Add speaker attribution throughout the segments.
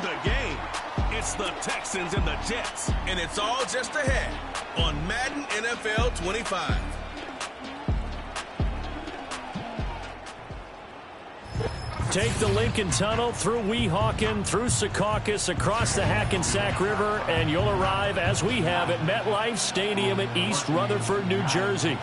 Speaker 1: the game. It's the Texans and the Jets, and it's all just ahead on Madden NFL 25.
Speaker 2: Take the Lincoln Tunnel through Weehawken, through Secaucus, across the Hackensack River, and you'll arrive, as we have, at MetLife Stadium in East Rutherford, New Jersey.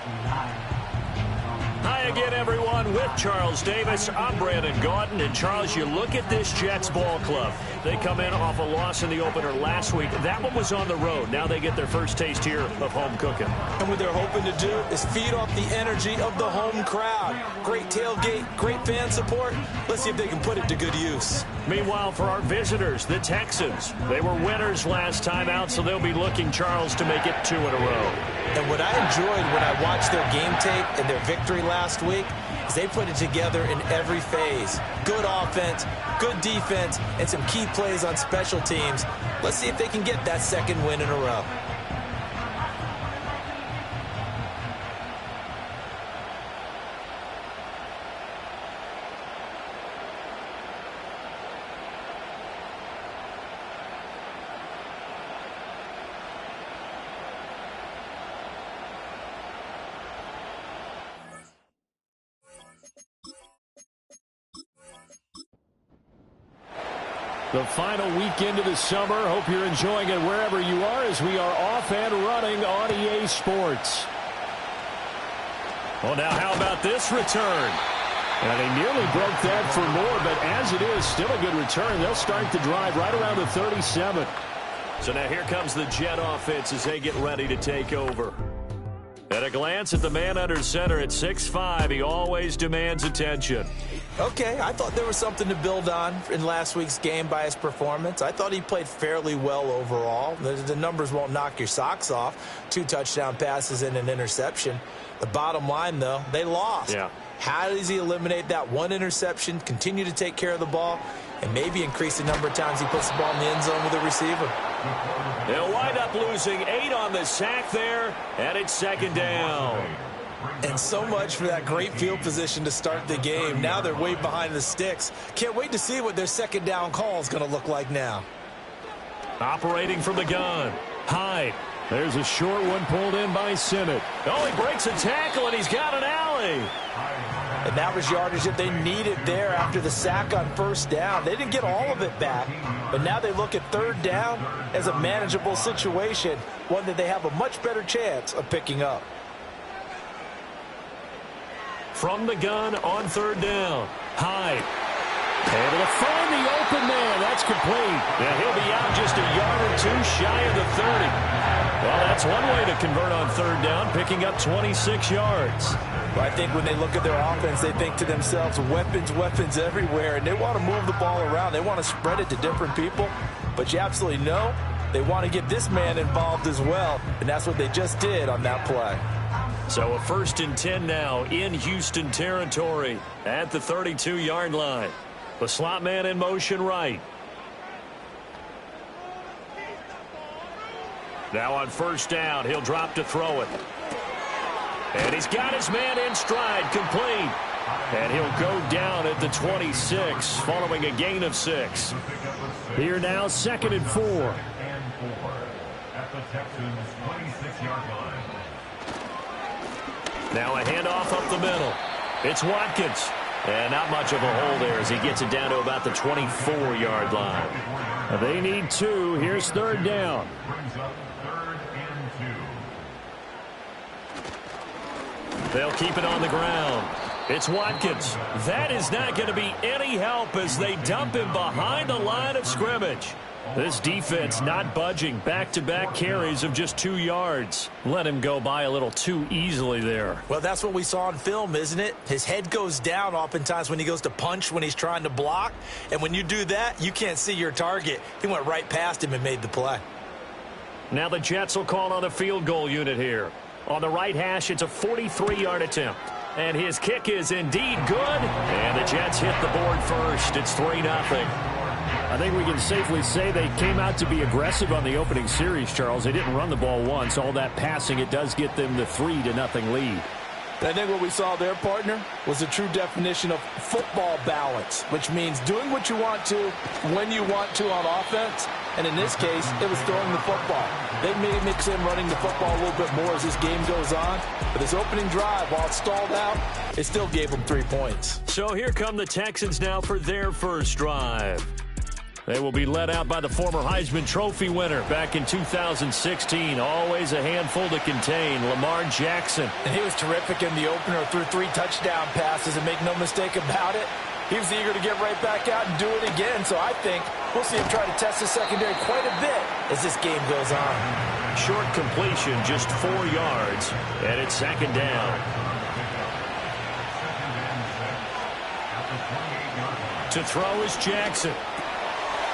Speaker 2: Hi again, everyone. With Charles Davis, I'm Brandon Gaudin. And, Charles, you look at this Jets ball club. They come in off a loss in the opener last week. That one was on the road. Now they get their first taste here of home cooking.
Speaker 3: And what they're hoping to do is feed off the energy of the home crowd. Great tailgate, great fan support. Let's see if they can put it to good use.
Speaker 2: Meanwhile, for our visitors, the Texans, they were winners last time out, so they'll be looking, Charles, to make it 2 in a row.
Speaker 3: And what I enjoyed when I watched their game tape and their victory last week is they put it together in every phase. Good offense, good defense, and some key plays on special teams. Let's see if they can get that second win in a row.
Speaker 2: The final weekend of the summer. Hope you're enjoying it wherever you are as we are off and running on EA Sports. Well, now how about this return? And they nearly broke that for more, but as it is, still a good return. They'll start the drive right around the 37. So now here comes the Jet offense as they get ready to take over. At a glance at the man under center at 6'5", he always demands attention.
Speaker 3: Okay, I thought there was something to build on in last week's game by his performance. I thought he played fairly well overall. The numbers won't knock your socks off. 2 touchdown passes and an interception. The bottom line, though, they lost. Yeah. How does he eliminate that one interception, continue to take care of the ball, and maybe increase the number of times he puts the ball in the end zone with a receiver?
Speaker 2: They'll wind up losing 8 on the sack there, and it's second down.
Speaker 3: And so much for that great field position to start the game. Now they're way behind the sticks. Can't wait to see what their second down call is going to look like now.
Speaker 2: Operating from the gun, Hyde. There's a short one pulled in by Simmett. Oh, he breaks a tackle, and he's got an alley.
Speaker 3: And that was yardage that they needed there after the sack on first down. They didn't get all of it back, but now they look at third down as a manageable situation, one that they have a much better chance of picking up.
Speaker 2: From the gun on third down, Hyde. Able to find the open man. That's complete. Now he'll be out just a yard or 2 shy of the 30. Well, that's one way to convert on third down, picking up 26 yards.
Speaker 3: Well, I think when they look at their offense, they think to themselves, weapons, weapons everywhere, and they want to move the ball around. They want to spread it to different people, but you absolutely know they want to get this man involved as well, and that's what they just did on that play.
Speaker 2: So a 1st and 10 now in Houston territory at the 32-yard line. The slot man in motion right. Now on first down, he'll drop to throw it. And he's got his man in stride, complete. And he'll go down at the 26 following a gain of 6. Here now, 2nd and 4.
Speaker 4: At the Texans' 26-yard line.
Speaker 2: Now a handoff up the middle. It's Watkins. And not much of a hole there as he gets it down to about the 24-yard line.
Speaker 4: They need 2. Here's third down.
Speaker 2: They'll keep it on the ground. It's Watkins. That is not going to be any help as they dump him behind the line of scrimmage. This defense not budging. Back-to-back carries of just 2 yards. Let him go by a little too easily there.
Speaker 3: Well, that's what we saw on film, isn't it? His head goes down oftentimes when he goes to punch, when he's trying to block. And when you do that, you can't see your target. He went right past him and made the play.
Speaker 2: Now the Jets will call on a field goal unit here. On the right hash, it's a 43-yard attempt. And his kick is indeed good. And the Jets hit the board first. It's 3-0.
Speaker 4: I think we can safely say they came out to be aggressive on the opening series, Charles. They didn't run the ball once. All that passing, it does get them the 3-0 lead.
Speaker 3: I think what we saw there, partner, was the true definition of football balance, which means doing what you want to, when you want to on offense. And in this case, it was throwing the football. They may mix in running the football a little bit more as this game goes on. But this opening drive, while it stalled out, it still gave them 3 points.
Speaker 2: So here come the Texans now for their first drive. They will be led out by the former Heisman Trophy winner back in 2016. Always a handful to contain, Lamar Jackson.
Speaker 3: And he was terrific in the opener, threw 3 touchdown passes, and make no mistake about it, he was eager to get right back out and do it again. So I think we'll see him try to test the secondary quite a bit as this game goes on.
Speaker 2: Short completion, just 4 yards, and it's second down. To throw is Jackson.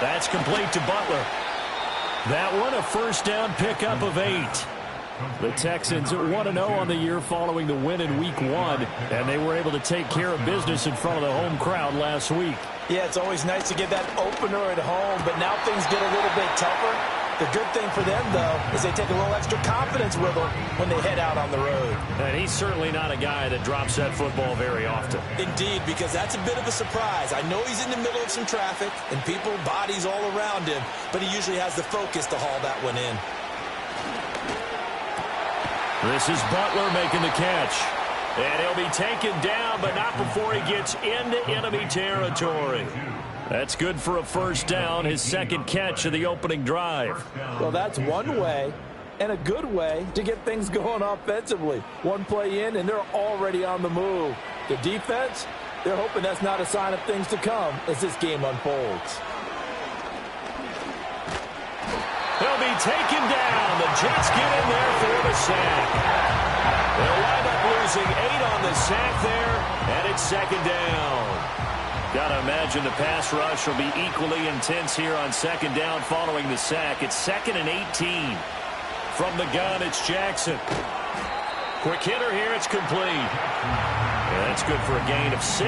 Speaker 2: That's complete to Butler. That one a first down pickup of 8. The Texans 1-0 on the year following the win in Week 1, and they were able to take care of business in front of the home crowd last week.
Speaker 3: Yeah, it's always nice to get that opener at home, but now things get a little bit tougher. The good thing for them, though, is they take a little extra confidence with them when they head out on the road.
Speaker 2: And he's certainly not a guy that drops that football very often.
Speaker 3: Indeed, because that's a bit of a surprise. I know he's in the middle of some traffic and people, bodies all around him, but he usually has the focus to haul that one in.
Speaker 2: This is Butler making the catch. And he'll be taken down, but not before he gets into enemy territory. That's good for a first down, his second catch of the opening drive.
Speaker 3: Well, that's one way and a good way to get things going offensively. One play in, and they're already on the move. The defense, they're hoping that's not a sign of things to come as this game unfolds.
Speaker 2: He'll be taken down. The Jets get in there for the sack. They'll wind up losing 8 on the sack there, and it's second down. Got to imagine the pass rush will be equally intense here on second down following the sack. It's 2nd and 18. From the gun, it's Jackson. Quick hitter here, it's complete. And that's good for a gain of 6,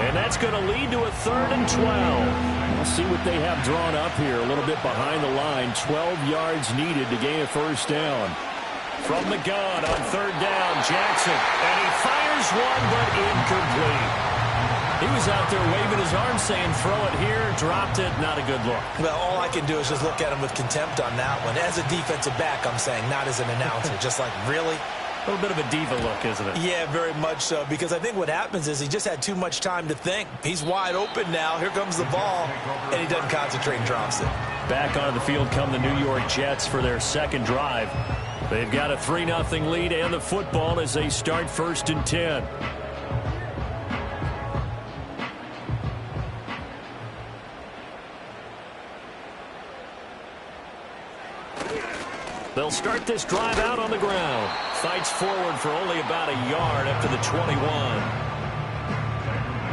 Speaker 2: and that's going to lead to a 3rd and 12. We'll see what they have drawn up here, a little bit behind the line. 12 yards needed to gain a first down. From the gun on 3rd down, Jackson. And he fires one, but incomplete. He was out there waving his arm saying, throw it here, dropped it, not a good look.
Speaker 3: Well, all I can do is just look at him with contempt on that one. As a defensive back, I'm saying, not as an announcer. Just like, really?
Speaker 2: A little bit of a diva look, isn't it?
Speaker 3: Yeah, very much so, because I think what happens is he just had too much time to think. He's wide open now. Here comes the ball, and he doesn't concentrate and drops it.
Speaker 2: Back onto the field come the New York Jets for their second drive. They've got a 3-0 lead and the football as they start 1st and 10. They'll start this drive out on the ground. Fights forward for only about a yard up to the 21.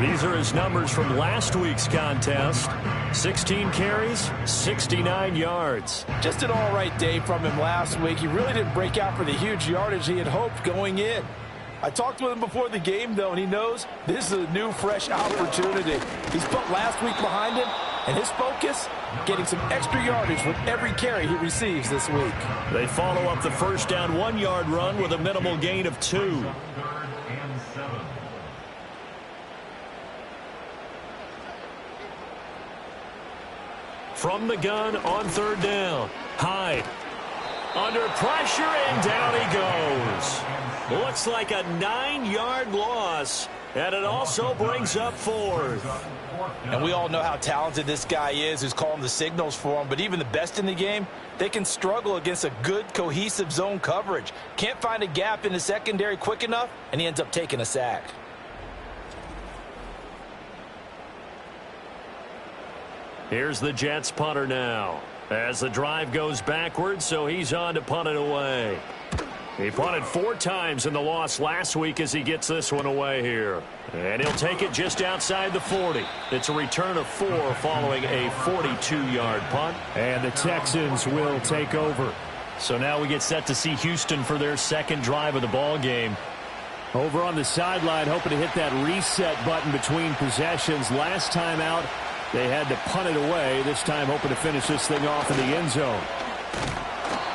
Speaker 2: These are his numbers from last week's contest. 16 carries, 69 yards.
Speaker 3: Just an all-right day from him last week. He really didn't break out for the huge yardage he had hoped going in. I talked with him before the game, though, and he knows this is a new, fresh opportunity. He's put last week behind him, and his focus, getting some extra yardage with every carry he receives this week.
Speaker 2: They follow up the first down 1-yard run with a minimal gain of 2. From the gun on 3rd down, Hyde. Under pressure, and down he goes. Looks like a 9-yard loss, and it also brings up 4th.
Speaker 3: And we all know how talented this guy is who's calling the signals for him, but even the best in the game, they can struggle against a good, cohesive zone coverage. Can't find a gap in the secondary quick enough, and he ends up taking a sack.
Speaker 2: Here's the Jets punter now. As the drive goes backwards, so he's on to punt it away. He punted 4 times in the loss last week as he gets this one away here. And he'll take it just outside the 40. It's a return of 4 following a 42-yard punt. And the Texans will take over. So now we get set to see Houston for their second drive of the ball game.
Speaker 4: Over on the sideline, hoping to hit that reset button between possessions. Last time out, they had to punt it away. This time hoping to finish this thing off in the end zone.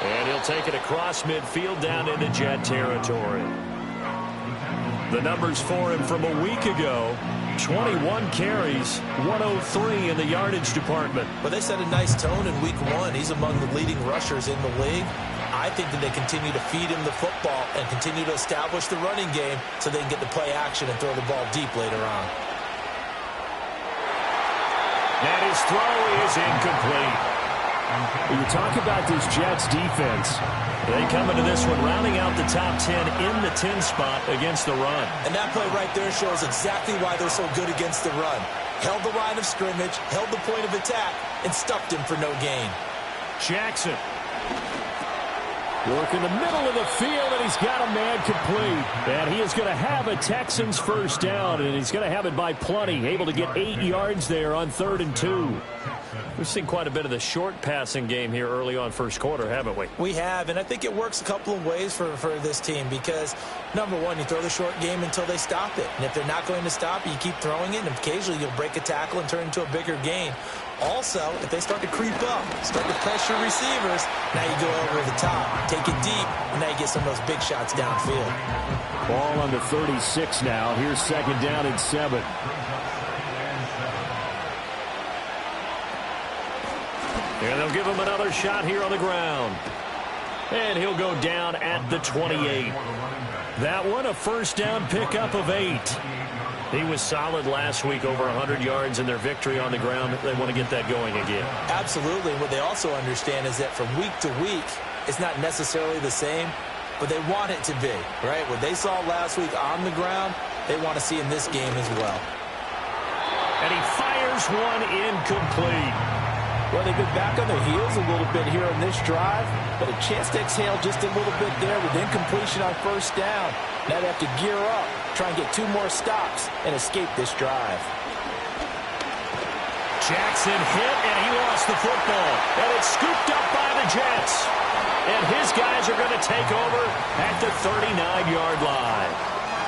Speaker 2: And he'll take it across midfield down into Jet territory. The numbers for him from a week ago: 21 carries, 103 in the yardage department.
Speaker 3: But they set a nice tone in week 1. He's among the leading rushers in the league. I think that they continue to feed him the football and continue to establish the running game so they can get the play action and throw the ball deep later on.
Speaker 2: And his throw is incomplete.
Speaker 4: When you talk about this Jets defense,
Speaker 2: they come into this one rounding out the top 10 in the 10 spot against the run.
Speaker 3: And that play right there shows exactly why they're so good against the run. Held the line of scrimmage, held the point of attack, and stuffed him for no gain.
Speaker 2: Jackson.
Speaker 4: work in the middle of the field, and he's got a man complete. And he is going to have a Texans first down, and he's going to have it by plenty. Able to get 8 yards there on 3rd and 2.
Speaker 2: We've seen quite a bit of the short passing game here early on first quarter, haven't we?
Speaker 3: We have, and I think it works a couple of ways for this team because, number one, you throw the short game until they stop it. And if they're not going to stop it, you keep throwing it, and occasionally you'll break a tackle and turn it into a bigger gain. Also, if they start to creep up, start to pressure receivers, now you go over the top, take it deep, and now you get some of those big shots downfield.
Speaker 4: Ball on the 36 now. Here's 2nd down and 7.
Speaker 2: And they'll give him another shot here on the ground. And he'll go down at the 28. That one, a first down pickup of 8. He was solid last week, over 100 yards in their victory on the ground. They want to get that going again.
Speaker 3: Absolutely. What they also understand is that from week to week, it's not necessarily the same, but they want it to be, right? What they saw last week on the ground, they want to see in this game as well.
Speaker 2: And he fires one incomplete.
Speaker 3: Well, they've been back on their heels a little bit here on this drive, but a chance to exhale just a little bit there with incompletion on first down. Now they have to gear up, try and get 2 more stops, and escape this drive.
Speaker 2: Jackson hit, and he lost the football. And it's scooped up by the Jets. And his guys are going to take over at the 39-yard line.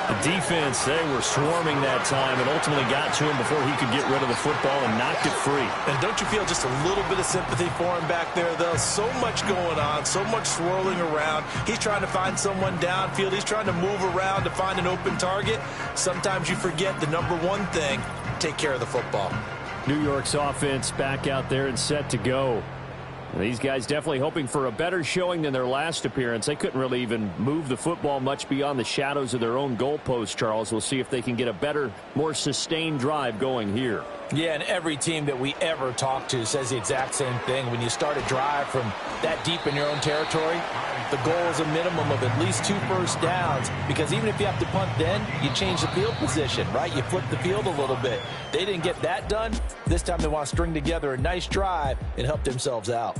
Speaker 2: The defense, they were swarming that time and ultimately got to him before he could get rid of the football and knocked it free.
Speaker 3: And don't you feel just a little bit of sympathy for him back there, though? So much going on, so much swirling around. He's trying to find someone downfield. He's trying to move around to find an open target. Sometimes you forget the number one thing, take care of the football.
Speaker 4: New York's offense back out there and set to go. And these guys definitely hoping for a better showing than their last appearance. They couldn't really even move the football much beyond the shadows of their own goalpost, Charles. We'll see if they can get a better, more sustained drive going here.
Speaker 3: Yeah, and every team that we ever talk to says the exact same thing. When you start a drive from that deep in your own territory, the goal is a minimum of at least 2 first downs, because even if you have to punt then, you change the field position, right? You flip the field a little bit. They didn't get that done. This time they want to string together a nice drive and help themselves out.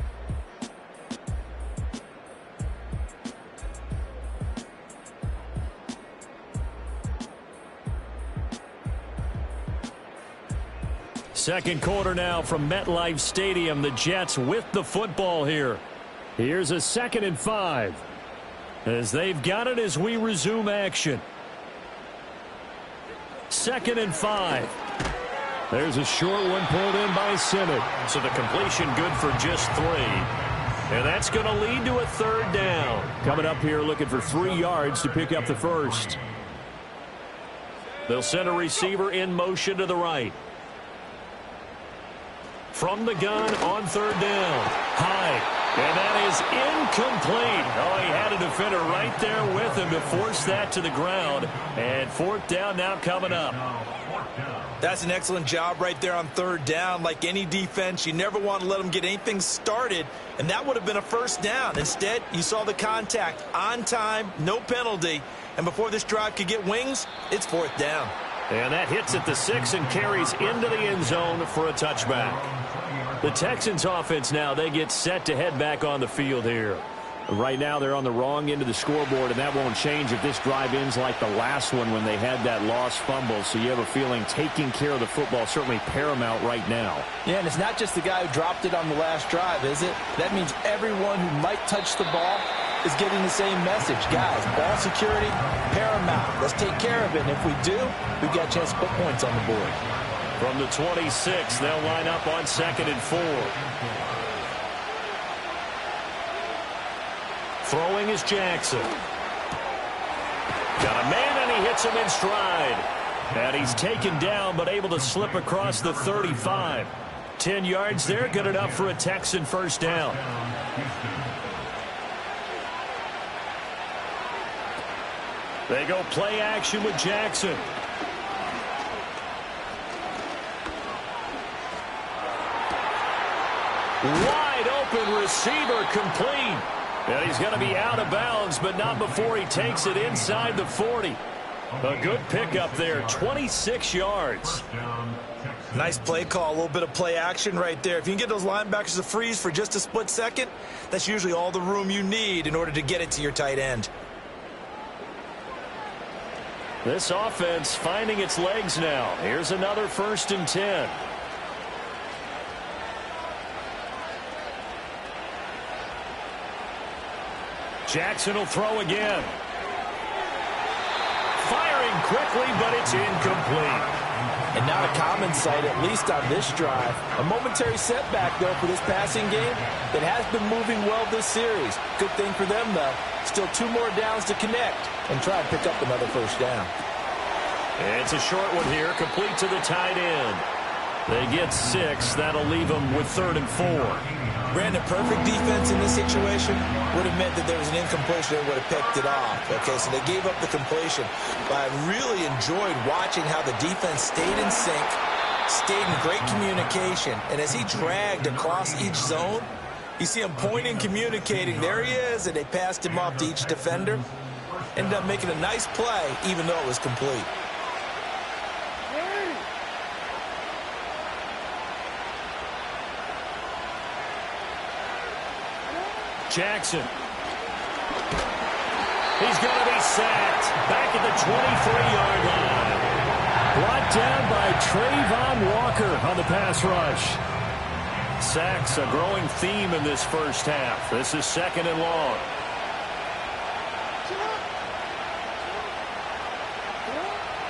Speaker 2: Second quarter now from MetLife Stadium. The Jets with the football here.
Speaker 4: Here's a 2nd and 5.
Speaker 2: As they've got it as we resume action. 2nd and 5.
Speaker 4: There's a short one pulled in by Simmons.
Speaker 2: So the completion good for just 3. And that's going to lead to a 3rd down.
Speaker 4: Coming up here looking for 3 yards to pick up the first.
Speaker 2: They'll send a receiver in motion to the right. From the gun on 3rd down. High. And that is incomplete. Oh, he had a defender right there with him to force that to the ground. And 4th down now coming up.
Speaker 3: That's an excellent job right there on 3rd down. Like any defense, you never want to let them get anything started. And that would have been a first down. Instead, you saw the contact on time, no penalty. And before this drive could get wings, it's 4th down.
Speaker 2: And that hits at the 6 and carries into the end zone for a touchback. The Texans offense now, they get set to head back on the field here.
Speaker 4: Right now they're on the wrong end of the scoreboard, and that won't change if this drive ends like the last one when they had that lost fumble. So you have a feeling taking care of the football certainly paramount right now.
Speaker 3: Yeah, and it's not just the guy who dropped it on the last drive, is it? That means everyone who might touch the ball is getting the same message. Guys, ball security, paramount. Let's take care of it. And if we do, we've got a chance to put points on the board.
Speaker 2: From the 26, they'll line up on 2nd and 4. Throwing is Jackson. Got a man
Speaker 4: And he hits him in stride. And he's taken down but able to slip across the 35. 10 yards there, good enough for a Texan first down. They go play action with Jackson. Wide open receiver, complete. And he's going to be out of bounds, but not before he takes it inside the 40. A good pickup there, 26 yards.
Speaker 3: Nice play call, a little bit of play action right there. If you can get those linebackers to freeze for just a split second, that's usually all the room you need in order to get it to your tight end.
Speaker 4: This offense finding its legs now. Here's another 1st and 10. Jackson will throw again. Firing quickly, but it's incomplete.
Speaker 3: And not a common sight, at least on this drive. A momentary setback, though, for this passing game that has been moving well this series. Good thing for them, though. Still 2 more downs to connect and try and pick up another first down.
Speaker 4: It's a short one here, complete to the tight end. They get 6. That'll leave them with 3rd and 4.
Speaker 3: Brandon, perfect defense in this situation would have meant that there was an incompletion and would have picked it off. Okay, so they gave up the completion. But I really enjoyed watching how the defense stayed in sync, stayed in great communication. And as he dragged across each zone, you see him pointing, communicating. There he is, and they passed him off to each defender. Ended up making a nice play, even though it was complete.
Speaker 4: Jackson. He's going to be sacked back at the 23-yard line. Brought down by Trayvon Walker on the pass rush. Sacks a growing theme in this first half. This is 2nd and long.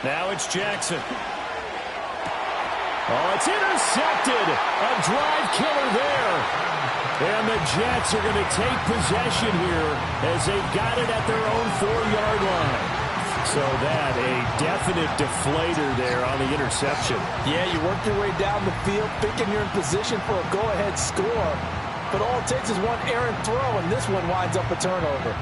Speaker 4: Now it's Jackson. Oh, it's intercepted. A drive killer there. And the Jets are going to take possession here as they've got it at their own 4-yard line. So that, a definite deflator there on the interception.
Speaker 3: Yeah, you work your way down the field, thinking you're in position for a go-ahead score. But all it takes is one errant throw, and this one winds up a turnover.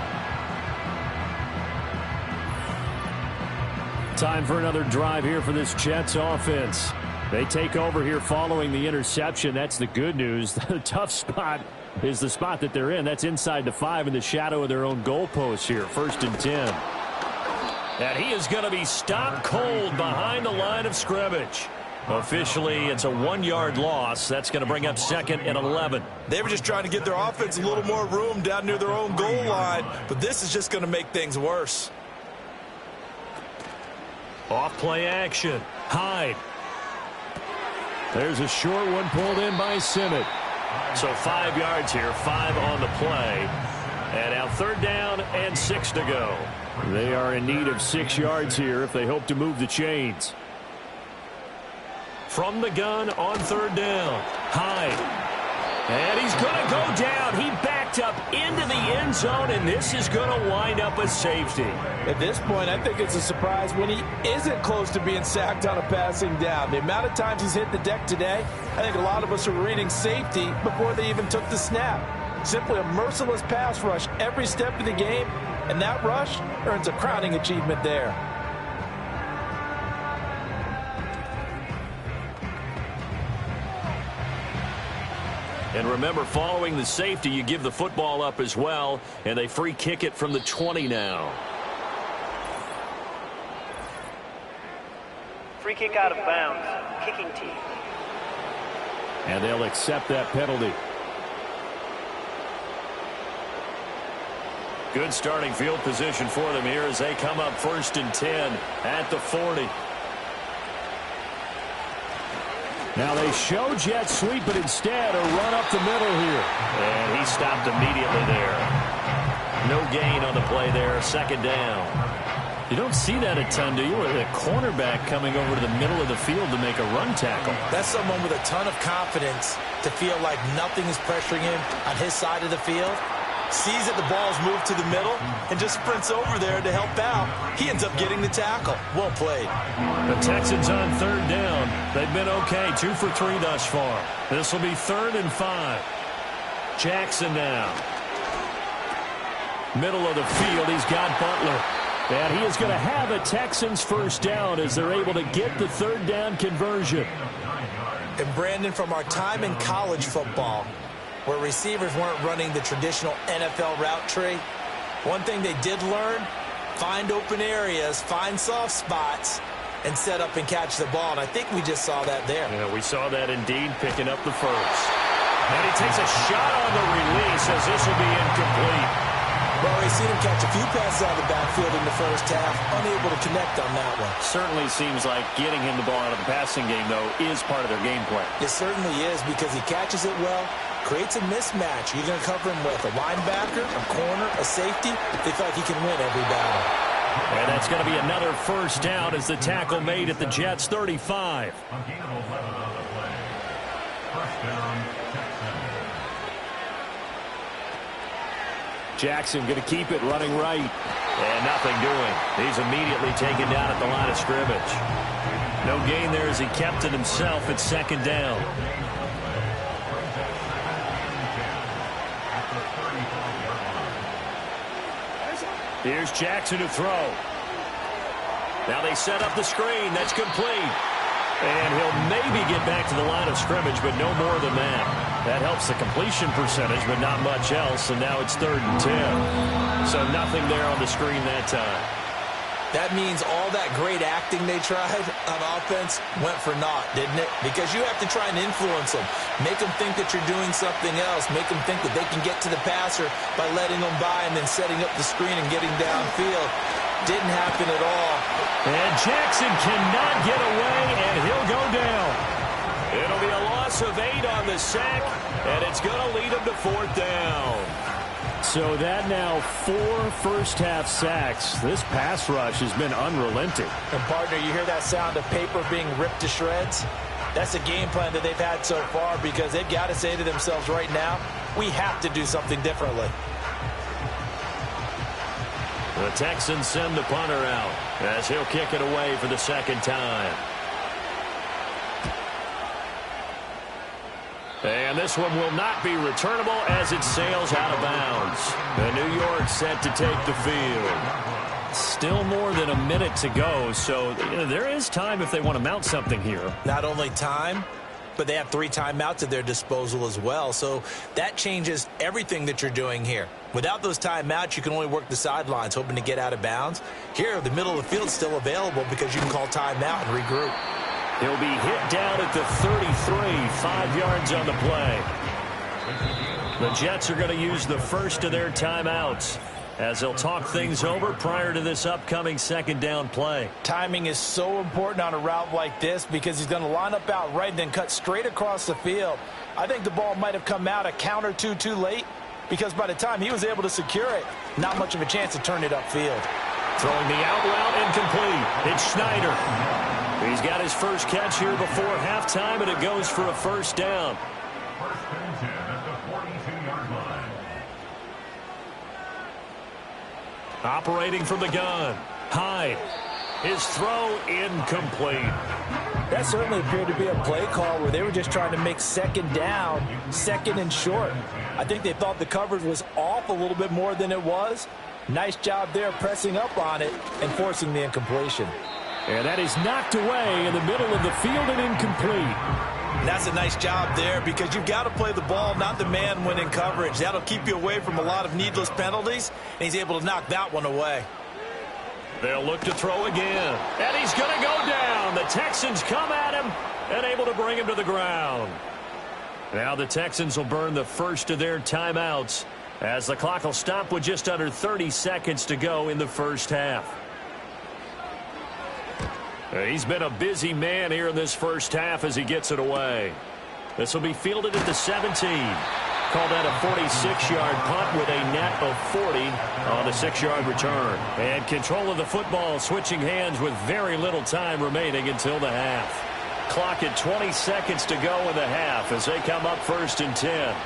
Speaker 4: Time for another drive here for this Jets offense. They take over here following the interception. That's the good news. The tough spot is the spot that they're in. That's inside the 5 in the shadow of their own goalpost here. 1st and 10. And he is going to be stopped cold behind the line of scrimmage. Officially, it's a 1-yard loss. That's going to bring up 2nd and 11.
Speaker 3: They were just trying to give their offense a little more room down near their own goal line, but this is just going to make things worse.
Speaker 4: Off play action. Hyde. There's a short one pulled in by Simmet. So 5 yards here, 5 on the play. And now 3rd down and 6 to go. They are in need of 6 yards here if they hope to move the chains. From the gun on 3rd down. Hyde. And he's going to go down. He backed up into the end zone, and this is going to wind up a safety.
Speaker 3: At this point, I think it's a surprise when he isn't close to being sacked on a passing down. The amount of times he's hit the deck today, I think a lot of us are reading safety before they even took the snap. Simply a merciless pass rush every step of the game, and that rush earns a crowning achievement there.
Speaker 4: And remember, following the safety, you give the football up as well, and they free kick it from the 20 now.
Speaker 5: Free kick out of bounds. Kicking team.
Speaker 4: And they'll accept that penalty. Good starting field position for them here as they come up 1st and 10 at the 40. Now they show jet sweep, but instead a run up the middle here. And he stopped immediately there. No gain on the play there. 2nd down. You don't see that a ton, do you? With a cornerback coming over to the middle of the field to make a run tackle.
Speaker 3: That's someone with a ton of confidence to feel like nothing is pressuring him on his side of the field. sees that the ball's moved to the middle, and just sprints over there to help out. He ends up getting the tackle. Well played.
Speaker 2: The Texans on third down. They've been okay, 2 for 3 thus far. This will be 3rd and 5. Jackson now. Middle of the field, he's got Butler. And he is going to have a Texans first down as they're able to get the third down conversion.
Speaker 3: And Brandon, from our time in college football, where receivers weren't running the traditional NFL route tree, one thing they did learn, find open areas, find soft spots, and set up and catch the ball. And I think we just saw that there.
Speaker 2: Yeah, we saw that indeed, picking up the first. And he takes a shot on the release as this will be incomplete.
Speaker 3: Well, we've seen him catch a few passes out of the backfield in the first half, unable to connect on that one.
Speaker 4: Certainly seems like getting him the ball out of the passing game, though, is part of their game plan.
Speaker 3: It certainly is, because he catches it well, creates a mismatch. You're going to cover him with a linebacker, a corner, a safety. They feel like he can win every battle.
Speaker 2: And that's going to be another first down as the tackle made at the Jets' 35.
Speaker 4: Jackson going to keep it running right.
Speaker 2: And nothing doing. He's immediately taken down at the line of scrimmage. No gain there as he kept it himself at 2nd down. Here's Jackson to throw. Now they set up the screen. That's complete. And he'll maybe get back to the line of scrimmage, but no more than that. That helps the completion percentage, but not much else. And now it's 3rd and 10. So nothing there on the screen that time.
Speaker 3: That means all that great acting they tried on offense went for naught, didn't it? Because you have to try and influence them. Make them think that you're doing something else. Make them think that they can get to the passer by letting them by and then setting up the screen and getting downfield. Didn't happen at all.
Speaker 2: And Jackson cannot get away, and he'll go down. It'll be a loss of 8 on the sack, and it's going to lead him to 4th down.
Speaker 4: So that now 4 first-half sacks. This pass rush has been unrelenting.
Speaker 3: And, partner, you hear that sound of paper being ripped to shreds? That's a game plan that they've had so far, because they've got to say to themselves right now, we have to do something differently.
Speaker 2: The Texans send the punter out as he'll kick it away for the 2nd time. And this one will not be returnable as it sails out of bounds. The New York set to take the field.
Speaker 4: Still more than a minute to go, so there is time if they want to mount something here.
Speaker 3: Not only time, but they have 3 timeouts at their disposal as well. So that changes everything that you're doing here. Without those timeouts, you can only work the sidelines, hoping to get out of bounds. Here, the middle of the field's still available because you can call timeout and regroup.
Speaker 2: He'll be hit down at the 33, 5 yards on the play. The Jets are going to use the first of their timeouts as they'll talk things over prior to this upcoming 2nd down play.
Speaker 3: Timing is so important on a route like this because he's going to line up out right and then cut straight across the field. I think the ball might have come out a count or two too late because by the time he was able to secure it, not much of a chance to turn it upfield.
Speaker 2: Throwing the out route incomplete. It's Schneider. He's got his first catch here before halftime, and it goes for a first down. Operating from the gun. Hyde. His throw incomplete.
Speaker 3: That certainly appeared to be a play call where they were just trying to make 2nd down, 2nd and short. I think they thought the coverage was off a little bit more than it was. Nice job there pressing up on it and forcing the incompletion.
Speaker 4: And that is knocked away in the middle of the field and incomplete.
Speaker 3: And that's a nice job there because you've got to play the ball, not the man when in coverage. That'll keep you away from a lot of needless penalties, and he's able to knock that one away.
Speaker 2: They'll look to throw again. And he's going to go down. The Texans come at him and able to bring him to the ground. Now the Texans will burn the first of their timeouts as the clock will stop with just under 30 seconds to go in the first half. He's been a busy man here in this first half as he gets it away. This will be fielded at the 17. Call that a 46-yard punt with a net of 40 on a 6-yard return. And control of the football switching hands with very little time remaining until the half. Clock at 20 seconds to go in the half as they come up 1st and 10.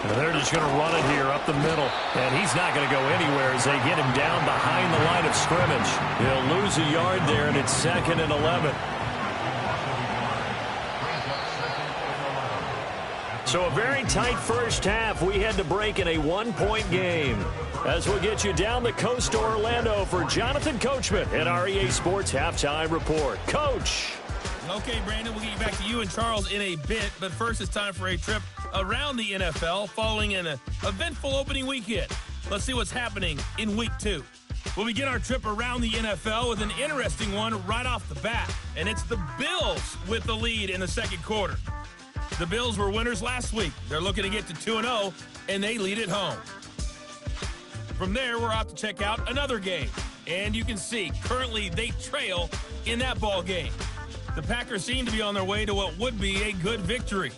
Speaker 2: And they're just going to run it here up the middle. And he's not going to go anywhere as they get him down behind the line of scrimmage. He'll lose a yard there, and it's 2nd and 11. So a very tight first half. We had to break in a one-point game. As we'll get you down the coast to Orlando for Jonathan Coachman at our EA Sports Halftime Report. Coach.
Speaker 6: Okay, Brandon, we'll get you back to you and Charles in a bit. But first, it's time for a trip around the NFL following an eventful opening weekend. Let's see what's happening in Week 2. We'll begin our trip around the NFL with an interesting one right off the bat. And it's the Bills with the lead in the second quarter. The Bills were winners last week. They're looking to get to 2-0, and they lead at home. From there, we're off to check out another game. And you can see, currently, they trail in that ball game. The Packers seem to be on their way to what would be a good victory.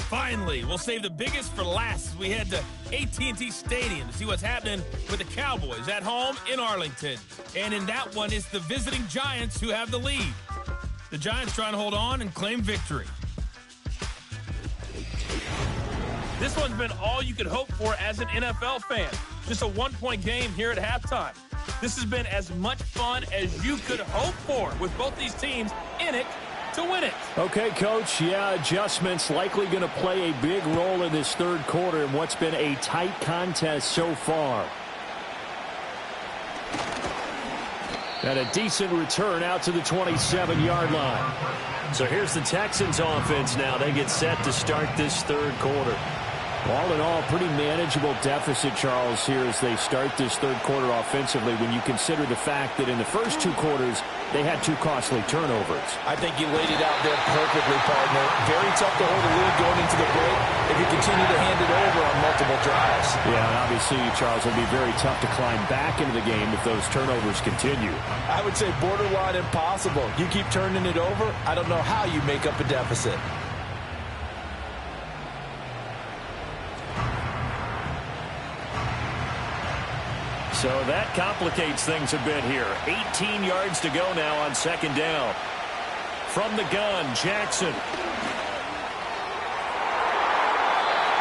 Speaker 6: Finally, we'll save the biggest for last as we head to AT&T Stadium to see what's happening with the Cowboys at home in Arlington. And in that one, it's the visiting Giants who have the lead. The Giants trying to hold on and claim victory. This one's been all you could hope for as an NFL fan. Just a one-point game here at halftime. This has been as much fun as you could hope for with both these teams in it to win it.
Speaker 2: Okay, Coach. Yeah, adjustments likely going to play a big role in this third quarter in what's been a tight contest so far. And a decent return out to the 27-yard line. So here's the Texans offense now. They get set to start this third quarter. All in all, pretty manageable deficit, Charles, here as they start this third quarter offensively when you consider the fact that in the first two quarters, they had two costly turnovers.
Speaker 3: I think you laid it out there perfectly, partner. Very tough to hold the lead going into the break if you continue to hand it over on multiple drives.
Speaker 2: Yeah, and obviously, Charles, it would be very tough to climb back into the game if those turnovers continue.
Speaker 3: I would say borderline impossible. You keep turning it over, I don't know how you make up a deficit.
Speaker 2: So that complicates things a bit here. 18 yards to go now on second down. From the gun, Jackson.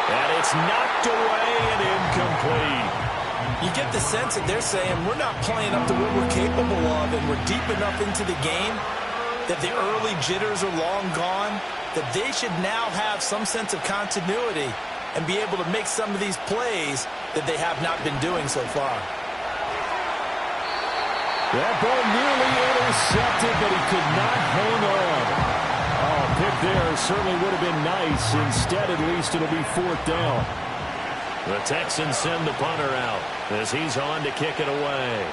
Speaker 2: And it's knocked away and incomplete.
Speaker 3: You get the sense that they're saying we're not playing up to what we're capable of, and we're deep enough into the game that the early jitters are long gone, that they should now have some sense of continuity and be able to make some of these plays that they have not been doing so far.
Speaker 2: That ball nearly intercepted, but he could not hang on. Oh, pick there certainly would have been nice. Instead, at least it'll be fourth down. The Texans send the punter out as he's on to kick it away.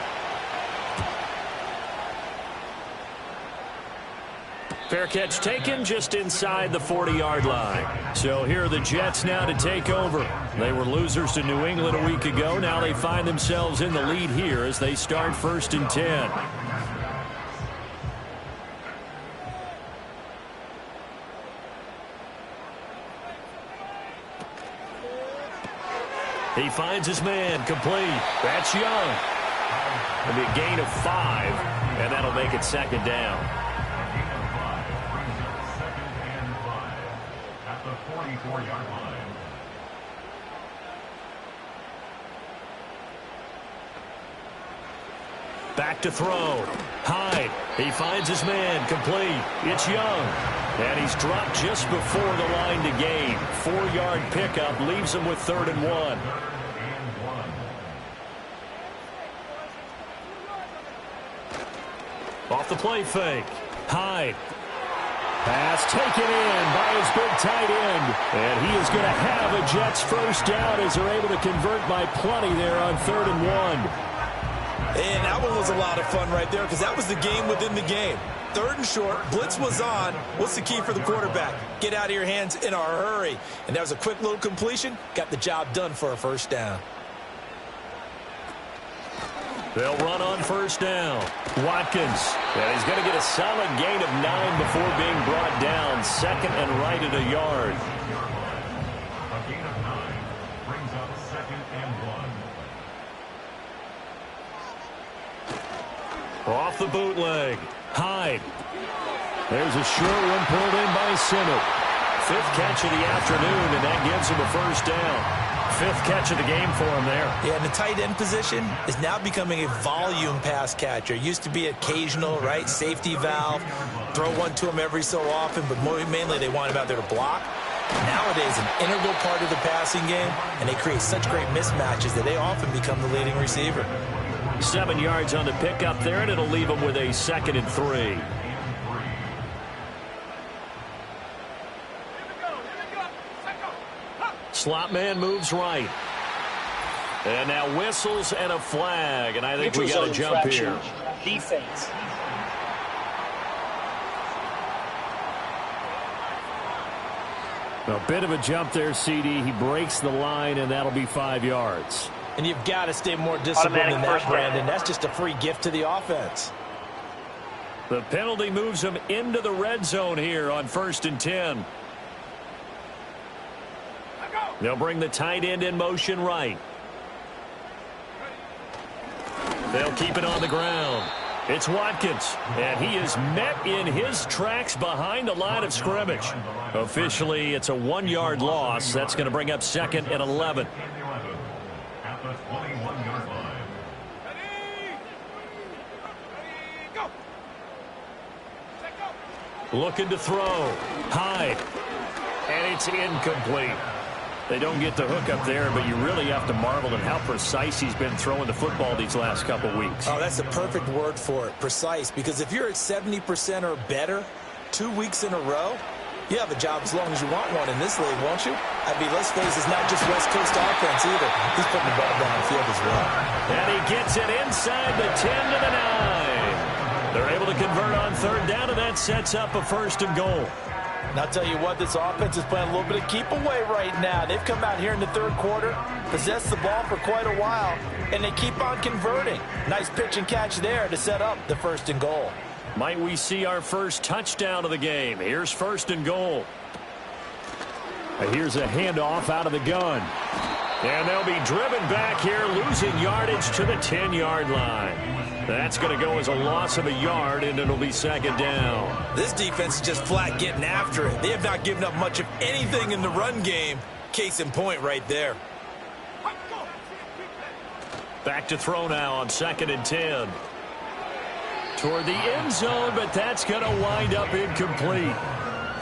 Speaker 2: Fair catch taken just inside the 40-yard line. So here are the Jets now to take over. They were losers to New England a week ago. Now they find themselves in the lead here as they start 1st and 10. He finds his man complete. That's Young. It'll be a gain of 5, and that'll make it second down. Back to throw. Hyde. He finds his man complete. It's Young. And he's dropped just before the line to gain. 4-yard pickup leaves him with 3rd and 1. Off the play fake. Hyde. Pass taken in by his big tight end. And he is going to have a Jets first down as they're able to convert by plenty there on 3rd and 1.
Speaker 3: And that one was a lot of fun right there because that was the game within the game. 3rd and short, blitz was on. What's the key for the quarterback? Get out of your hands in a hurry. And that was a quick little completion. Got the job done for a first down.
Speaker 2: They'll run on first down. Watkins. And he's going to get a solid gain of 9 before being brought down. 2nd and right at a yard.
Speaker 7: A gain of 9 brings up 2nd and 1.
Speaker 2: Off the bootleg. Hyde. There's a short one pulled in by Simmons. fifth catch of the afternoon, and that gives him a first down. Fifth catch of the game for him there.
Speaker 3: Yeah, and the tight end position is now becoming a volume pass catcher. Used to be occasional, right? Safety valve. Throw one to him every so often, but mainly they want him out there to block. Nowadays, an integral part of the passing game, and they create such great mismatches that they often become the leading receiver.
Speaker 2: 7 yards on the pickup there, and it'll leave him with a 2nd and 3. Slot man moves right. And now whistles and a flag, and I think we got a jump here.
Speaker 5: Defense.
Speaker 2: A bit of a jump there, CD. He breaks the line, and that'll be 5 yards.
Speaker 3: And you've got to stay more disciplined than that, Brandon. That's just a free gift to the offense.
Speaker 2: The penalty moves him into the red zone here on 1st and 10. They'll bring the tight end in motion right. They'll keep it on the ground. It's Watkins, and he is met in his tracks behind the line of scrimmage. Officially, it's a 1-yard loss. That's going to bring up 2nd and 11.
Speaker 7: At the 21-yard line.
Speaker 2: Looking to throw. High. And it's incomplete. They don't get the hook up there, but you really have to marvel at how precise he's been throwing the football these last couple weeks.
Speaker 3: Oh, that's the perfect word for it, precise, because if you're at 70% or better 2 weeks in a row, you have a job as long as you want one in this league, won't you? I mean, let's face it, it's not just West Coast offense either. He's putting the ball down the field as well.
Speaker 2: And he gets it inside the 10 to the 9. They're able to convert on 3rd down, and that sets up a 1st and goal.
Speaker 3: And I'll tell you what, this offense is playing a little bit of keep away right now. They've come out here in the 3rd quarter, possessed the ball for quite a while, and they keep on converting. Nice pitch and catch there to set up the 1st and goal.
Speaker 2: Might we see our first touchdown of the game? Here's 1st and goal. Here's a handoff out of the gun. And they'll be driven back here, losing yardage to the 10-yard line. That's going to go as a loss of a yard, and it'll be 2nd down.
Speaker 3: This defense is just flat getting after it. They have not given up much of anything in the run game. Case in point right there.
Speaker 2: Back to throw now on 2nd and 10. Toward the end zone, but that's going to wind up incomplete.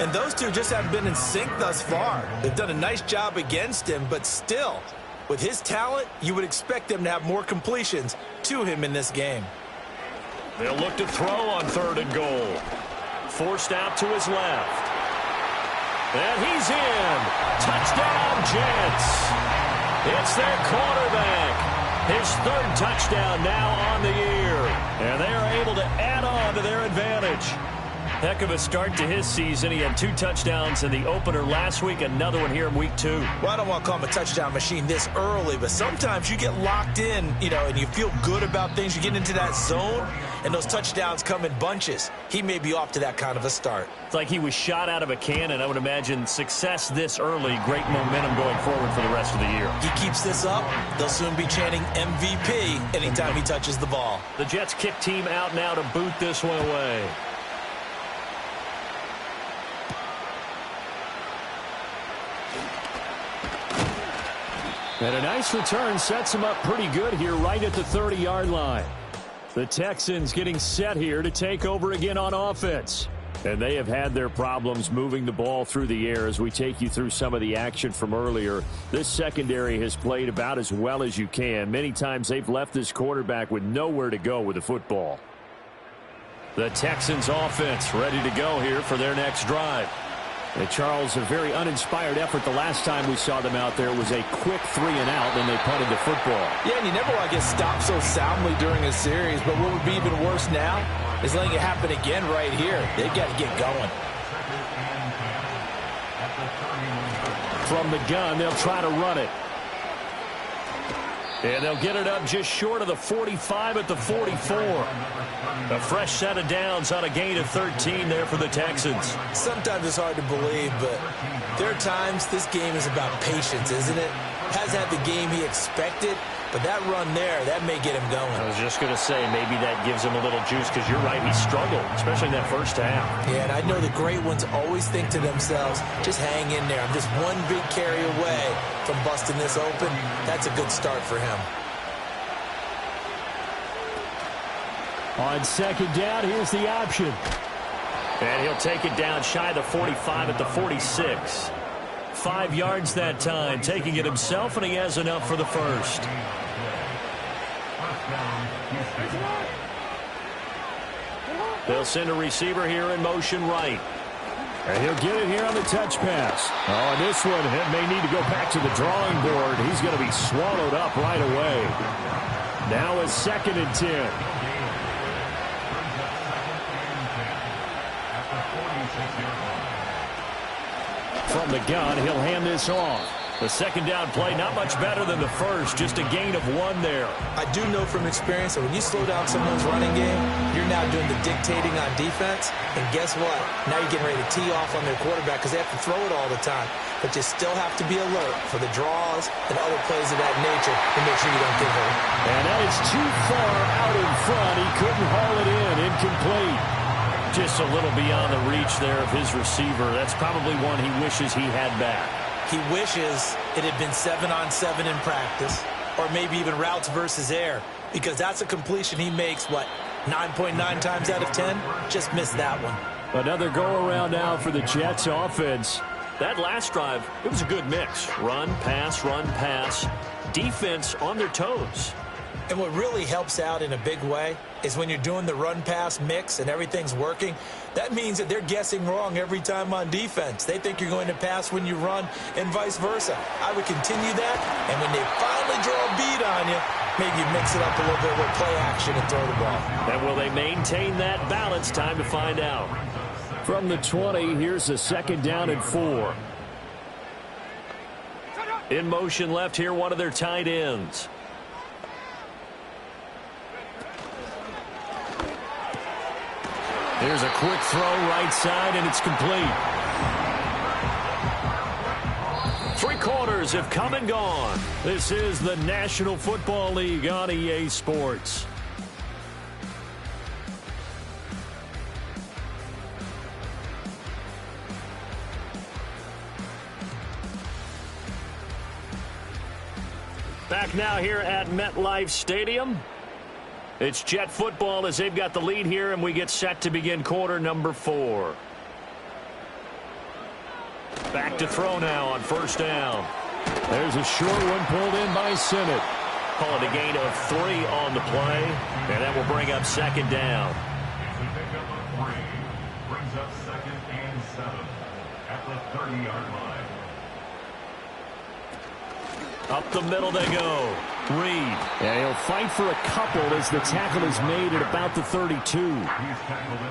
Speaker 3: And those two just haven't been in sync thus far. They've done a nice job against him, but still, with his talent, you would expect them to have more completions to him in this game.
Speaker 2: They'll look to throw on 3rd and goal. Forced out to his left. And he's in. Touchdown, Jets. It's their quarterback. His 3rd touchdown now on the year. And they are able to add on to their advantage. Heck of a start to his season. He had 2 touchdowns in the opener last week, another one here in week 2.
Speaker 3: Well, I don't want to call him a touchdown machine this early, but sometimes you get locked in, and you feel good about things. You get into that zone, and those touchdowns come in bunches. He may be off to that kind of a start.
Speaker 2: It's like he was shot out of a cannon. I would imagine success this early, great momentum going forward for the rest of the year.
Speaker 3: He keeps this up, they'll soon be chanting MVP anytime he touches the ball.
Speaker 2: The Jets kick team out now to boot this one away. And a nice return sets him up pretty good here right at the 30-yard line. The Texans getting set here to take over again on offense. And they have had their problems moving the ball through the air as we take you through some of the action from earlier. This secondary has played about as well as you can. Many times they've left this quarterback with nowhere to go with the football. The Texans offense ready to go here for their next drive. And Charles, a very uninspired effort the last time we saw them out there was a quick 3-and-out, then they punted the football.
Speaker 3: Yeah, and you never want to get stopped so soundly during a series, but what would be even worse now is letting it happen again right here. They've got to get going.
Speaker 2: From the gun, they'll try to run it. And they'll get it up just short of the 45 at the 44. A fresh set of downs on a gain of 13 there for the Texans.
Speaker 3: Sometimes it's hard to believe, but there are times this game is about patience, isn't it? Has had the game he expected, But that run there, that may get him going.
Speaker 4: I was just going to say, maybe that gives him a little juice, because you're right, he struggled, especially in that first half.
Speaker 3: Yeah, and I know the great ones always think to themselves, just hang in there. I'm just one big carry away from busting this open. That's a good start for him.
Speaker 2: On second down, here's the option.
Speaker 4: And he'll take it down shy of the 45 at the 46. 5 yards that time, taking it himself, and he has enough for the first. They'll send a receiver here in motion right.
Speaker 2: And he'll get it here on the touch pass. Oh, and this one may need to go back to the drawing board. He's going to be swallowed up right away. Now a 2nd and 10. From the gun, he'll hand this off.
Speaker 4: The second down play, not much better than the first, just a gain of 1 there.
Speaker 3: I do know from experience that when you slow down someone's running game, you're now doing the dictating on defense. And guess what? Now you're getting ready to tee off on their quarterback because they have to throw it all the time. But you still have to be alert for the draws and other plays of that nature to make sure you don't get hurt.
Speaker 2: And that is too far out in front. He couldn't haul it in. Incomplete.
Speaker 4: Just a little beyond the reach there of his receiver. That's probably one he wishes he had back.
Speaker 3: He wishes it had been 7-on-7 in practice, or maybe even routes versus air, because that's a completion he makes, 9.9 times out of 10? Just missed that one.
Speaker 2: Another go-around now for the Jets offense.
Speaker 4: That last drive, it was a good mix. Run, pass, defense on their toes.
Speaker 3: And what really helps out in a big way is when you're doing the run-pass mix and everything's working, that means that they're guessing wrong every time on defense. They think you're going to pass when you run and vice versa. I would continue that, and when they finally draw a bead on you, maybe you mix it up a little bit with play action and throw the ball.
Speaker 4: And will they maintain that balance? Time to find out.
Speaker 2: From the 20, here's a 2nd down and 4.
Speaker 4: In motion left here, one of their tight ends.
Speaker 2: Here's a quick throw right side, and it's complete.
Speaker 4: 3 quarters have come and gone.
Speaker 2: This is the National Football League on EA Sports.
Speaker 4: Back now here at MetLife Stadium. It's Jet football as they've got the lead here, and we get set to begin quarter number 4. Back to throw now on first down.
Speaker 2: There's a short one pulled in by Sinnott.
Speaker 4: Call it a gain of 3 on the play, and that will bring up 2nd down.
Speaker 7: Brings up 2nd and 7 at the 30-yard line.
Speaker 4: Up the middle they go. Reed.
Speaker 2: Yeah, he'll fight for a couple as the tackle is made at about the 32.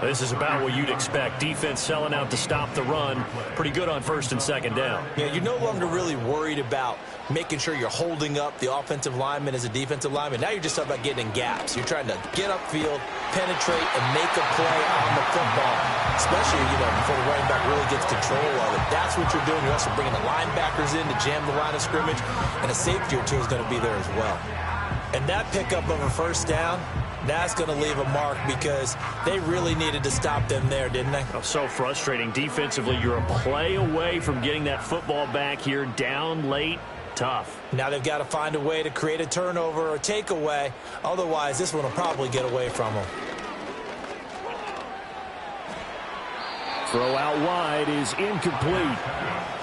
Speaker 4: This is about what you'd expect. Defense selling out to stop the run. Pretty good on 1st and 2nd down.
Speaker 3: Yeah, you're no longer really worried about making sure you're holding up the offensive lineman as a defensive lineman. Now you're just talking about getting in gaps. You're trying to get upfield, penetrate, and make a play on the football, especially, before the running back really gets control of it. That's what you're doing. You're also bringing the linebackers in to jam the line of scrimmage, and a safety or two is going to be there as well. And that pickup of a 1st down, that's going to leave a mark because they really needed to stop them there, didn't they?
Speaker 4: Oh, so frustrating. Defensively, you're a play away from getting that football back here, down late. Tough.
Speaker 3: Now they've got to find a way to create a turnover or takeaway. Otherwise, this one will probably get away from them.
Speaker 2: Throw out wide is incomplete.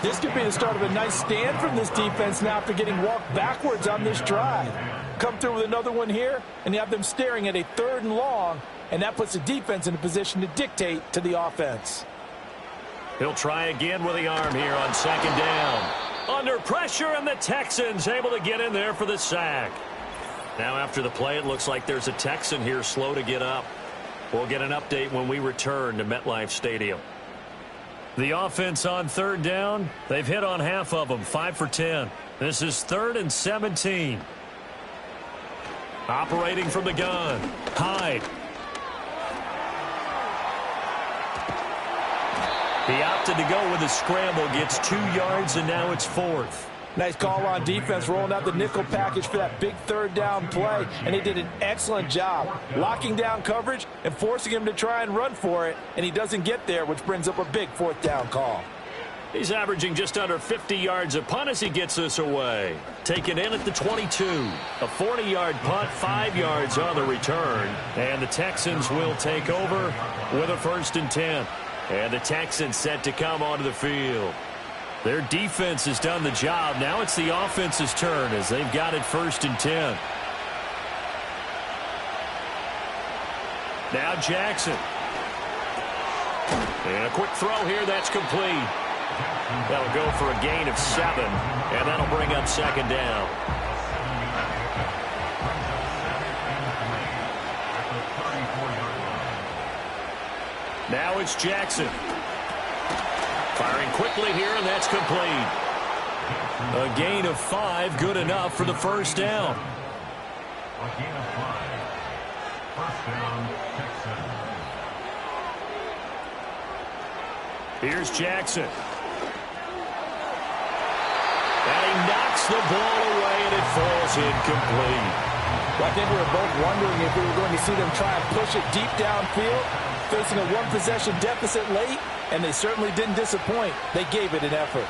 Speaker 8: This could be the start of a nice stand from this defense now after getting walked backwards on this drive. Come through with another one here, and you have them staring at a 3rd and long, and that puts the defense in a position to dictate to the offense.
Speaker 4: He'll try again with the arm here on 2nd down. Under pressure, and the Texans able to get in there for the sack. Now after the play, it looks like there's a Texan here slow to get up. We'll get an update when we return to MetLife Stadium.
Speaker 2: The offense on 3rd down, they've hit on half of them, 5 for 10. This is 3rd and 17.
Speaker 4: Operating from the gun.
Speaker 2: Hyde.
Speaker 4: He opted to go with a scramble, gets 2 yards, and now it's 4th.
Speaker 8: Nice call on defense, rolling out the nickel package for that big third down play, and they did an excellent job locking down coverage and forcing him to try and run for it, and he doesn't get there, which brings up a big fourth down call.
Speaker 2: He's averaging just under 50 yards a punt as he gets this away. Taken in at the 22. A 40-yard punt, 5 yards on the return. And the Texans will take over with a 1st and 10. And the Texans set to come onto the field. Their defense has done the job. Now it's the offense's turn as they've got it 1st and 10. Now Jackson. And a quick throw here, that's complete. That'll go for a gain of 7, and that'll bring up 2nd down. Now it's Jackson. Firing quickly here, and that's complete. A gain of 5, good enough for the 1st down.
Speaker 7: A gain of 5. 1st down, Texans.
Speaker 2: Here's Jackson. And he knocks the ball away, and it falls incomplete.
Speaker 8: Well, I think we were both wondering if we were going to see them try and push it deep downfield, facing a one-possession deficit late, and they certainly didn't disappoint. They gave it an effort.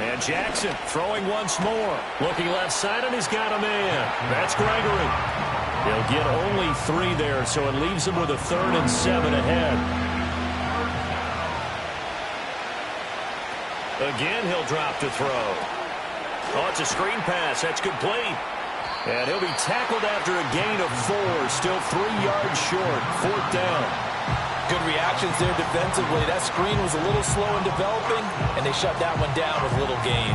Speaker 2: And Jackson throwing once more. Looking left side, and he's got a man. That's Gregory. He'll get only 3 there, so it leaves him with a 3rd and 7 ahead. Again, he'll drop to throw. Oh, it's a screen pass. That's complete. And he'll be tackled after a gain of 4. Still 3 yards short. 4th down.
Speaker 8: Good reactions there defensively. That screen was a little slow in developing, and they shut that one down with little gain.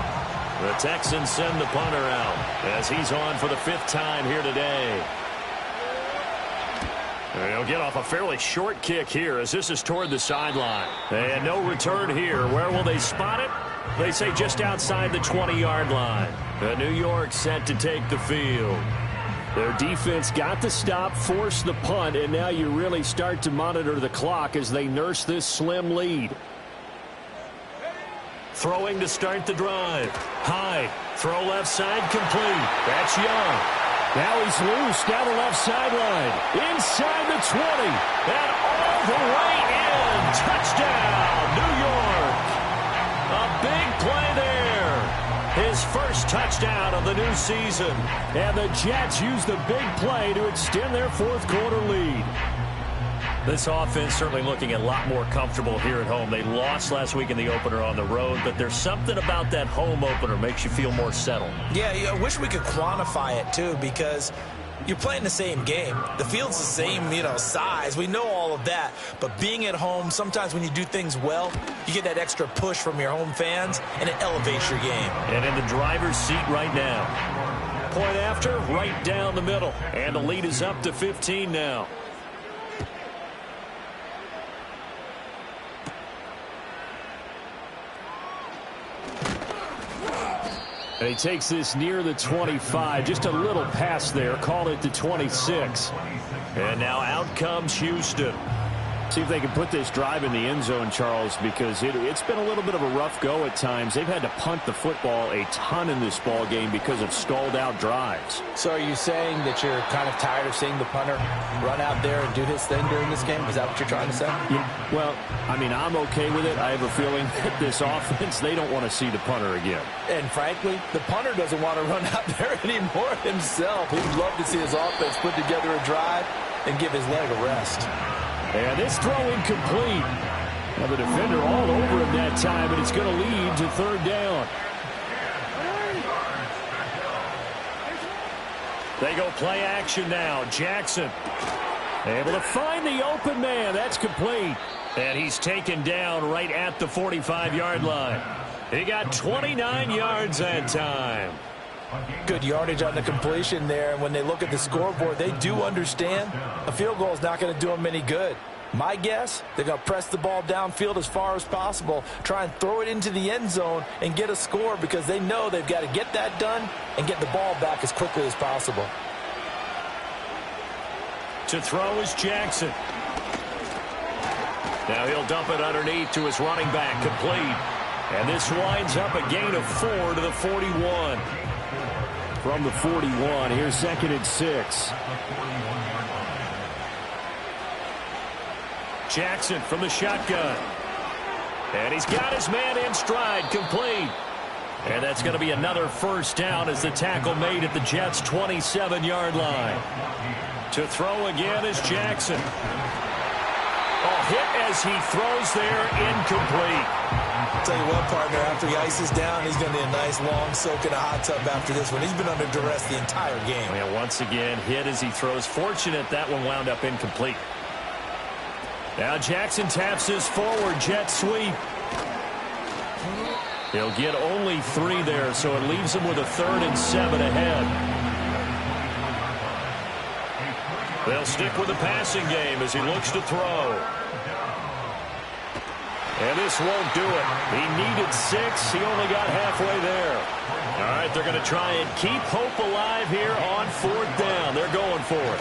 Speaker 2: The Texans send the punter out as he's on for the 5th time here today. He'll get off a fairly short kick here as this is toward the sideline. And no return here. Where will they spot it? They say just outside the 20-yard line. The New York set to take the field.
Speaker 4: Their defense got the stop, forced the punt, and now you really start to monitor the clock as they nurse this slim lead.
Speaker 2: Throwing to start the drive. High. Throw left side complete. That's Young.
Speaker 4: Now he's loose down the left sideline. Inside the 20.
Speaker 2: And all the way in. Touchdown, New York. A big play there. His first touchdown of the new season.
Speaker 4: And the Jets use the big play to extend their 4th quarter lead.
Speaker 2: This offense certainly looking a lot more comfortable here at home. They lost last week in the opener on the road, but there's something about that home opener makes you feel more settled.
Speaker 3: Yeah, I wish we could quantify it, too, because you're playing the same game. The field's the same, size. We know all of that. But being at home, sometimes when you do things well, you get that extra push from your home fans, and it elevates your game.
Speaker 2: And in the driver's seat right now. Point after, right down the middle. And the lead is up to 15 now.
Speaker 4: And he takes this near the 25. Just a little pass there. Called it the 26.
Speaker 2: And now out comes Houston.
Speaker 4: See if they can put this drive in the end zone, Charles, because it's been a little bit of a rough go at times. They've had to punt the football a ton in this ball game because of stalled-out drives.
Speaker 8: So are you saying that you're kind of tired of seeing the punter run out there and do his thing during this game? Is that what you're trying to say?
Speaker 4: Yeah, well, I mean, I'm okay with it. I have a feeling that this offense, they don't want to see the punter again.
Speaker 8: And frankly, the punter doesn't want to run out there anymore himself. He'd love to see his offense put together a drive and give his leg a rest.
Speaker 4: And this throw incomplete. Now the defender all over him that time, and it's going to lead to 3rd down.
Speaker 2: They go play action now. Jackson able to find the open man. That's complete. And he's taken down right at the 45-yard line. He got 29 yards that time.
Speaker 8: Good yardage on the completion there. And when they look at the scoreboard, they do understand a field goal is not going to do them any good. My guess, they're going to press the ball downfield as far as possible, try and throw it into the end zone and get a score because they know they've got to get that done and get the ball back as quickly as possible.
Speaker 2: To throw is Jackson. Now he'll dump it underneath to his running back, complete.
Speaker 4: And this winds up a gain of 4 to the 41. From the 41, here's 2nd and 6. Jackson from the shotgun. And he's got his man in stride, complete. And that's going to be another first down as the tackle made at the Jets' 27-yard line. To throw again is Jackson. Oh, hit as he throws there, incomplete.
Speaker 3: I'll tell you what, partner, after he ices down, he's going to need a nice long soak in a hot tub after this one. He's been under duress the entire game.
Speaker 4: And once again, hit as he throws. Fortunate that one wound up incomplete. Now Jackson taps his forward jet sweep. He'll get only 3 there, so it leaves him with a 3rd and 7 ahead. They'll stick with the passing game as he looks to throw. And this won't do it. He needed 6. He only got halfway there. All right, they're going to try and keep hope alive here on 4th down. They're going for it.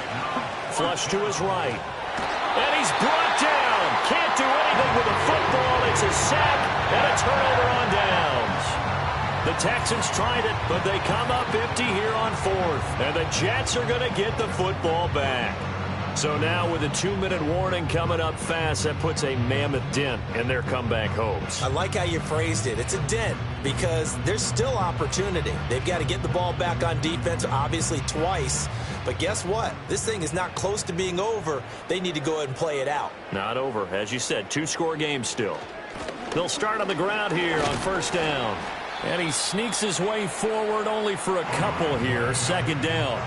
Speaker 4: Flush to his right. And he's brought down. Can't do anything with the football. It's a sack and a turnover on downs. The Texans tried it, but they come up empty here on 4th. And the Jets are going to get the football back. So now with a 2-minute warning coming up fast, that puts a mammoth dent in their comeback hopes.
Speaker 3: I like how you phrased it. It's a dent because there's still opportunity. They've got to get the ball back on defense, obviously twice. But guess what? This thing is not close to being over. They need to go ahead and play it out.
Speaker 4: Not over. As you said, 2-score game still. They'll start on the ground here on 1st down. And he sneaks his way forward only for a couple here. 2nd down.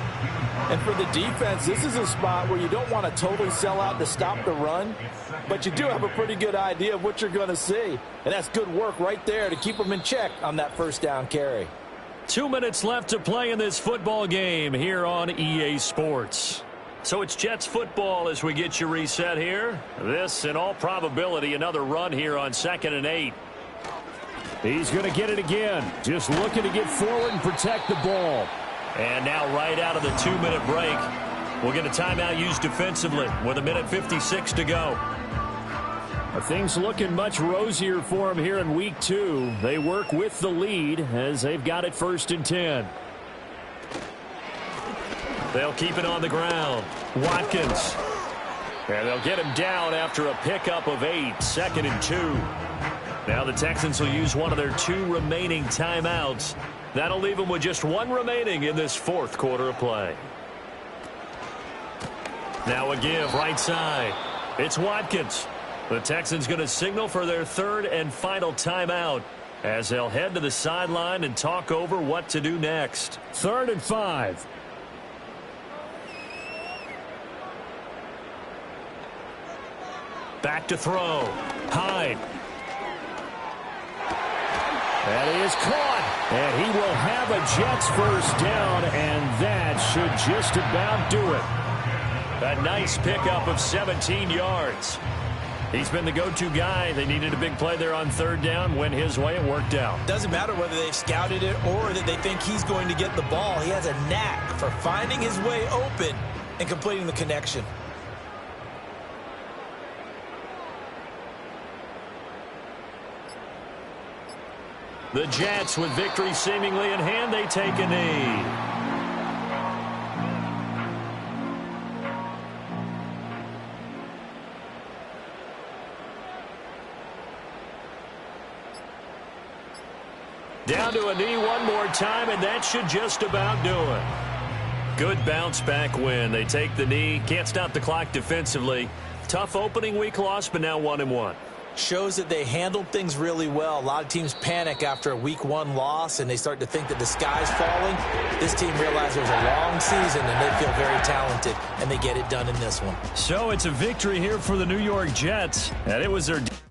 Speaker 8: And for the defense, this is a spot where you don't want to totally sell out to stop the run, but you do have a pretty good idea of what you're going to see. And that's good work right there to keep them in check on that 1st down carry.
Speaker 4: 2 minutes left to play in this football game here on EA Sports. So it's Jets football as we get you reset here. This, in all probability, another run here on 2nd and 8.
Speaker 2: He's going to get it again. Just looking to get forward and protect the ball.
Speaker 4: And now right out of the 2-minute break, we'll get a timeout used defensively with 1:56 to go.
Speaker 2: Things looking much rosier for him here in week 2. They work with the lead as they've got it 1st and 10.
Speaker 4: They'll keep it on the ground. Watkins. And they'll get him down after a pickup of 8. 2nd and 2. Now the Texans will use one of their 2 remaining timeouts. That'll leave them with just 1 remaining in this 4th quarter of play. Now a give right side. It's Watkins. The Texans going to signal for their 3rd and final timeout as they'll head to the sideline and talk over what to do next.
Speaker 2: 3rd and 5.
Speaker 4: Back to throw. Hyde.
Speaker 2: And he is caught. And he will have a Jets 1st down, and that should just about do it.
Speaker 4: A nice pickup of 17 yards. He's been the go-to guy. They needed a big play there on 3rd down. Went his way. It worked out.
Speaker 3: Doesn't matter whether they've scouted it or that they think he's going to get the ball. He has a knack for finding his way open and completing the connection.
Speaker 4: The Jets, with victory seemingly in hand, they take a knee. Down to a knee one more time, and that should just about do it. Good bounce-back win. They take the knee. Can't stop the clock defensively. Tough opening week loss, but now 1-1.
Speaker 3: Shows that they handled things really well. A lot of teams panic after a week 1 loss, and they start to think that the sky's falling. This team realized it was a long season, and they feel very talented, and they get it done in this one.
Speaker 4: So it's a victory here for the New York Jets, and it was their